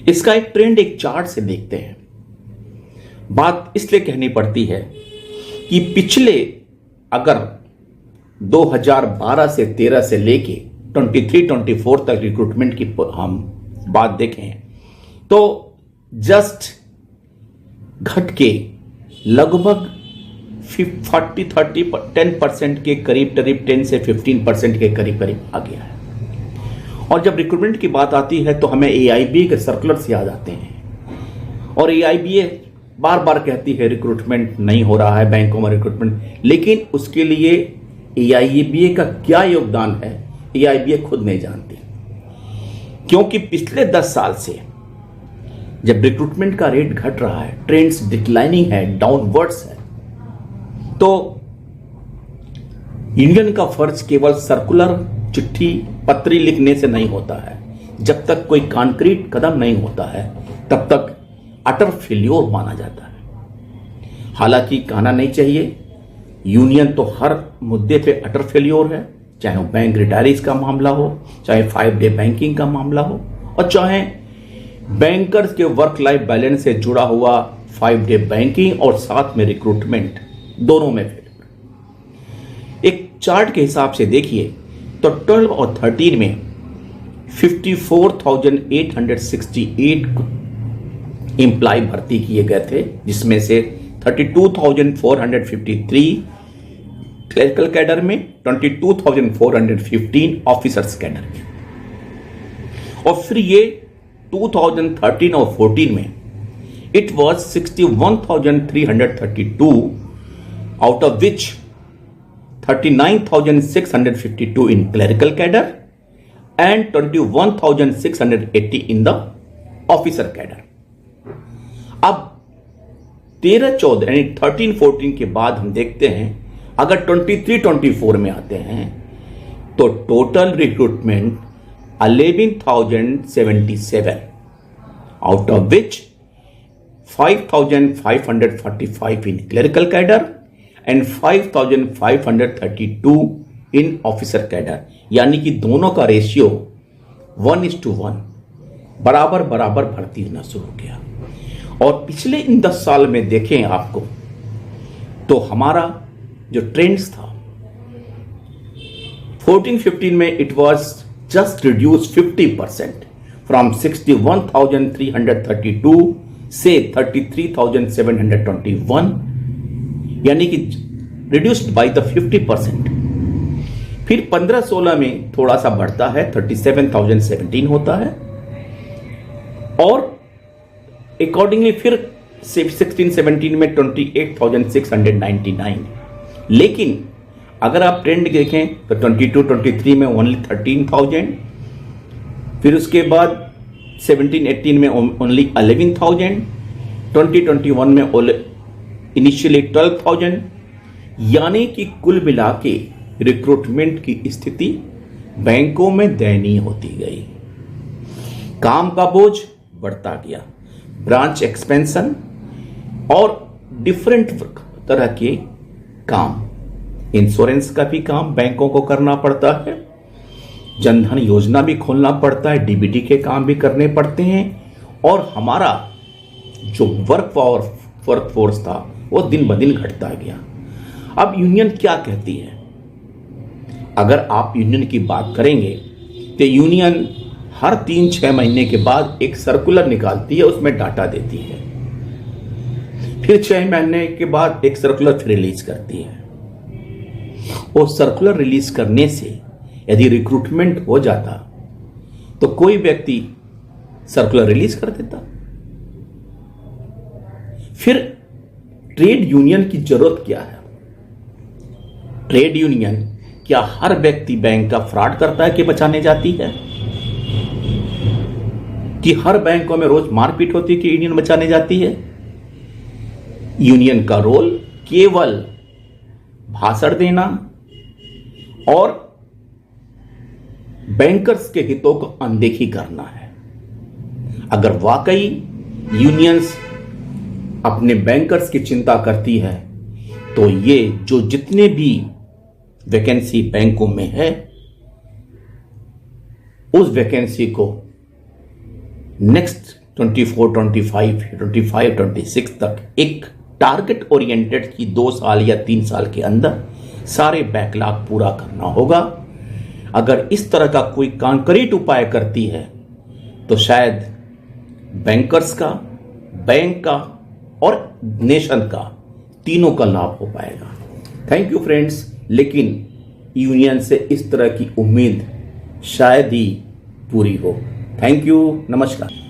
इसका एक ट्रेंड एक चार्ट से देखते हैं। बात इसलिए कहनी पड़ती है कि पिछले अगर 2012 से 13 से लेके 23-24 तक रिक्रूटमेंट की हम बात देखें तो जस्ट घट के लगभग 10% के करीब 10 से 15% के करीब आ गया है। और जब रिक्रूटमेंट की बात आती है तो हमें AIBA के सर्कुलर्स याद आते हैं और AIBA बार बार कहती है रिक्रूटमेंट नहीं हो रहा है बैंकों में रिक्रूटमेंट, लेकिन उसके लिए AIBA का क्या योगदान है AIBA खुद नहीं जानती, क्योंकि पिछले 10 साल से जब रिक्रूटमेंट का रेट घट रहा है, ट्रेंड्स डिक्लाइनिंग है, डाउनवर्ड्स है, तो यूनियन का फर्ज केवल सर्कुलर चिट्ठी पत्री लिखने से नहीं होता है। जब तक कोई कॉन्क्रीट कदम नहीं होता है तब तक अटर फेल्योर माना जाता है। हालांकि कहना नहीं चाहिए, यूनियन तो हर मुद्दे पे अटर फेल्योर है, चाहे वो बैंक रिटायरीज का मामला हो, चाहे 5 डे बैंकिंग का मामला हो, और चाहे बैंकर्स के वर्क लाइफ बैलेंस से जुड़ा हुआ 5 डे बैंकिंग और साथ में रिक्रूटमेंट, दोनों में फेल्योर। एक चार्ट के हिसाब से देखिए तो 12 और 13 में 54,868 एम्प्लॉय भर्ती किए गए थे, जिसमें से 32,453 क्लरिकल कैडर में, 22,415 ऑफिसर्स कैडर में। और फिर ये 2013 और 14 में it was 61,332, out of which 39,652 in clerical cadre and 21,680 in the officer cadre. अब 13-14 यानी 13-14 के बाद हम देखते हैं, अगर 23-24 में आते हैं तो total recruitment 11,077, out of which 5,545 in clerical cadre and 5,532 in officer cadre, यानी कि दोनों का रेशियो 1:1 बराबर बराबर भर्ती होना शुरू हो गया। और पिछले इन 10 साल में देखें आपको तो हमारा जो ट्रेंड्स था 14-15 में it was just reduce 50% from 61,332 से 33,721, यानी कि रिड्यूस्ड बाय द 50%। फिर 15-16 में थोड़ा सा बढ़ता है, 37,017 होता है, और अकॉर्डिंगली फिर 16-17 में 28,699। लेकिन अगर आप ट्रेंड देखें तो 22-23 में ओनली 13,000, फिर उसके बाद 17-18 में ओनली 11,000, 20-21 में इनिशियली 12,000, यानी कि कुल मिला के रिक्रूटमेंट की स्थिति बैंकों में दयनीय होती गई। काम का बोझ बढ़ता गया, ब्रांच एक्सपेंशन और डिफरेंट तरह के काम, इंश्योरेंस का भी काम बैंकों को करना पड़ता है, जनधन योजना भी खोलना पड़ता है, DBT के काम भी करने पड़ते हैं, और हमारा जो वर्क फोर्स था वो दिन ब दिन घटता गया। अब यूनियन क्या कहती है? अगर आप यूनियन की बात करेंगे तो यूनियन हर 3-6 महीने के बाद एक सर्कुलर निकालती है, उसमें डाटा देती है, फिर 6 महीने के बाद एक सर्कुलर फिर रिलीज करती है। और सर्कुलर रिलीज करने से यदि रिक्रूटमेंट हो जाता तो कोई व्यक्ति सर्कुलर रिलीज कर देता। फिर ट्रेड यूनियन की जरूरत क्या है? ट्रेड यूनियन क्या हर व्यक्ति बैंक का फ्रॉड करता है कि बचाने जाती है? कि हर बैंकों में रोज मारपीट होती है कि यूनियन बचाने जाती है? यूनियन का रोल केवल भाषण देना और बैंकर्स के हितों को अनदेखी करना है। अगर वाकई यूनियंस अपने बैंकर्स की चिंता करती है तो ये जो जितने भी वैकेंसी बैंकों में है उस वैकेंसी को नेक्स्ट 24, 25, 25, 26 तक एक टारगेट ओरिएंटेड की 2 साल या 3 साल के अंदर सारे बैकलॉग पूरा करना होगा। अगर इस तरह का कोई कॉन्क्रीट उपाय करती है तो शायद बैंकर्स का, बैंक का और नेशन का, तीनों का लाभ हो पाएगा। Thank you friends. लेकिन यूनियन से इस तरह की उम्मीद शायद ही पूरी हो। थैंक यू, नमस्कार।